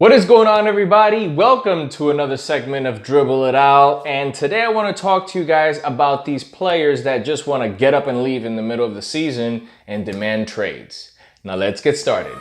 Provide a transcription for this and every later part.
What is going on, everybody? Welcome to another segment of Dribble It Out. And today I want to talk to you guys about these players that just want to get up and leave in the middle of the season and demand trades. Now let's get started.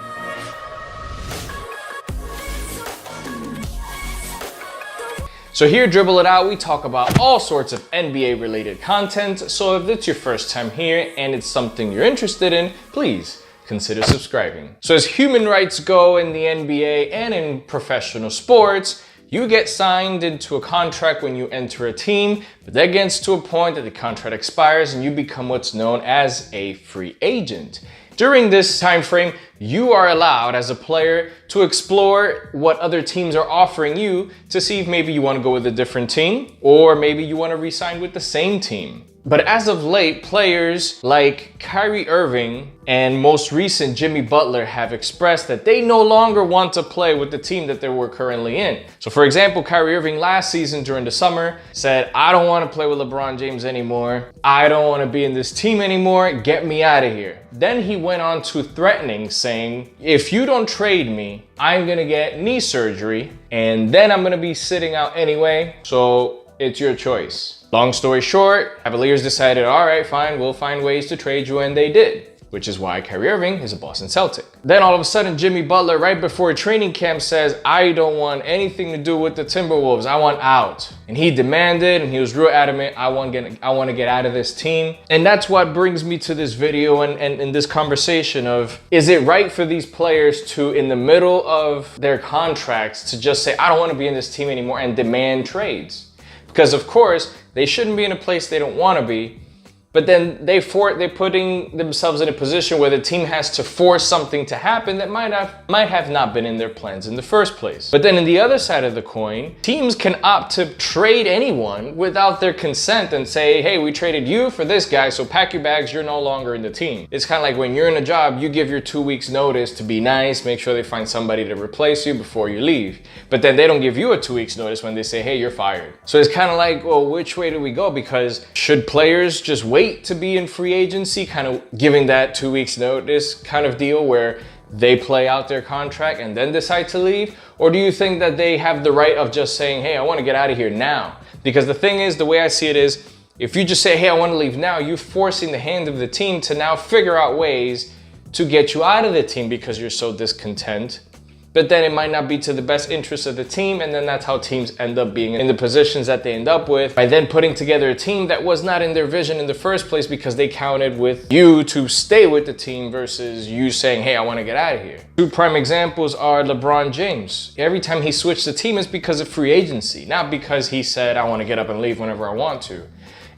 So here, Dribble It Out, we talk about all sorts of NBA related content. So if it's your first time here and it's something you're interested in, please consider subscribing. So as human rights go in the NBA and in professional sports, you get signed into a contract when you enter a team, but that gets to a point that the contract expires and you become what's known as a free agent. During this time frame, you are allowed as a player to explore what other teams are offering you to see if maybe you want to go with a different team or maybe you want to re-sign with the same team. But as of late, players like Kyrie Irving and most recent Jimmy Butler have expressed that they no longer want to play with the team that they were currently in. So for example, Kyrie Irving last season during the summer said, I don't want to play with LeBron James anymore. I don't want to be in this team anymore. Get me out of here. Then he went on to threatening, saying, if you don't trade me, I'm going to get knee surgery and then I'm going to be sitting out anyway. So it's your choice. Long story short, Cavaliers decided, all right, fine, we'll find ways to trade you, and they did, which is why Kyrie Irving is a Boston Celtic. Then all of a sudden, Jimmy Butler, right before training camp, says, I don't want anything to do with the Timberwolves. I want out. And he demanded, and he was real adamant, I want to get out of this team. And that's what brings me to this video and this conversation of, is it right for these players to, in the middle of their contracts, to just say, I don't want to be in this team anymore and demand trades? Because of course, they shouldn't be in a place they don't want to be, but then they're putting themselves in a position where the team has to force something to happen that might have not been in their plans in the first place. But then in the other side of the coin, teams can opt to trade anyone without their consent and say, hey, we traded you for this guy, so pack your bags, you're no longer in the team. It's kind of like when you're in a job, you give your 2 weeks notice to be nice, make sure they find somebody to replace you before you leave. But then they don't give you a 2 weeks notice when they say, hey, you're fired. So it's kind of like, well, which way do we go? Because should players just wait to be in free agency, kind of giving that 2 weeks notice kind of deal where they play out their contract and then decide to leave? Or do you think that they have the right of just saying, hey, I want to get out of here now? Because the thing is, the way I see it is, if you just say, hey, I want to leave now, you're forcing the hand of the team to now figure out ways to get you out of the team because you're so discontent. But then it might not be to the best interest of the team, and then that's how teams end up being in the positions that they end up with by then putting together a team that was not in their vision in the first place because they counted with you to stay with the team versus you saying, hey, I want to get out of here. Two prime examples are LeBron James. Every time he switched the team, it's because of free agency, not because he said, I want to get up and leave whenever I want to.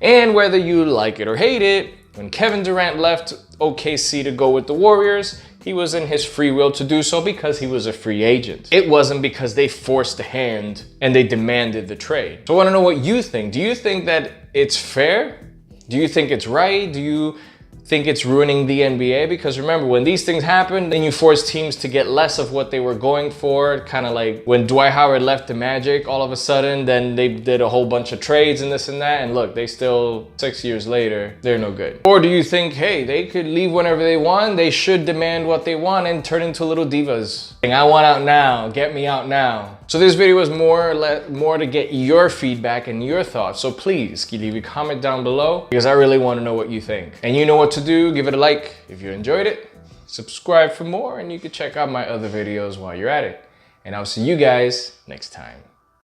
And whether you like it or hate it, when Kevin Durant left OKC to go with the Warriors, he was in his free will to do so because he was a free agent. It wasn't because they forced the hand and they demanded the trade. So I want to know what you think. Do you think that it's fair? Do you think it's right? Do you think it's ruining the NBA? Because remember, when these things happen, then you force teams to get less of what they were going for. Kind of like when Dwight Howard left the Magic, all of a sudden, then they did a whole bunch of trades and this and that. And look, they still, 6 years later, they're no good. Or do you think, hey, they could leave whenever they want. They should demand what they want and turn into little divas. I want out now, get me out now. So this video was more to get your feedback and your thoughts. So please leave a comment down below because I really want to know what you think. And you know what to do. Give it a like if you enjoyed it. Subscribe for more, and you can check out my other videos while you're at it. And I'll see you guys next time.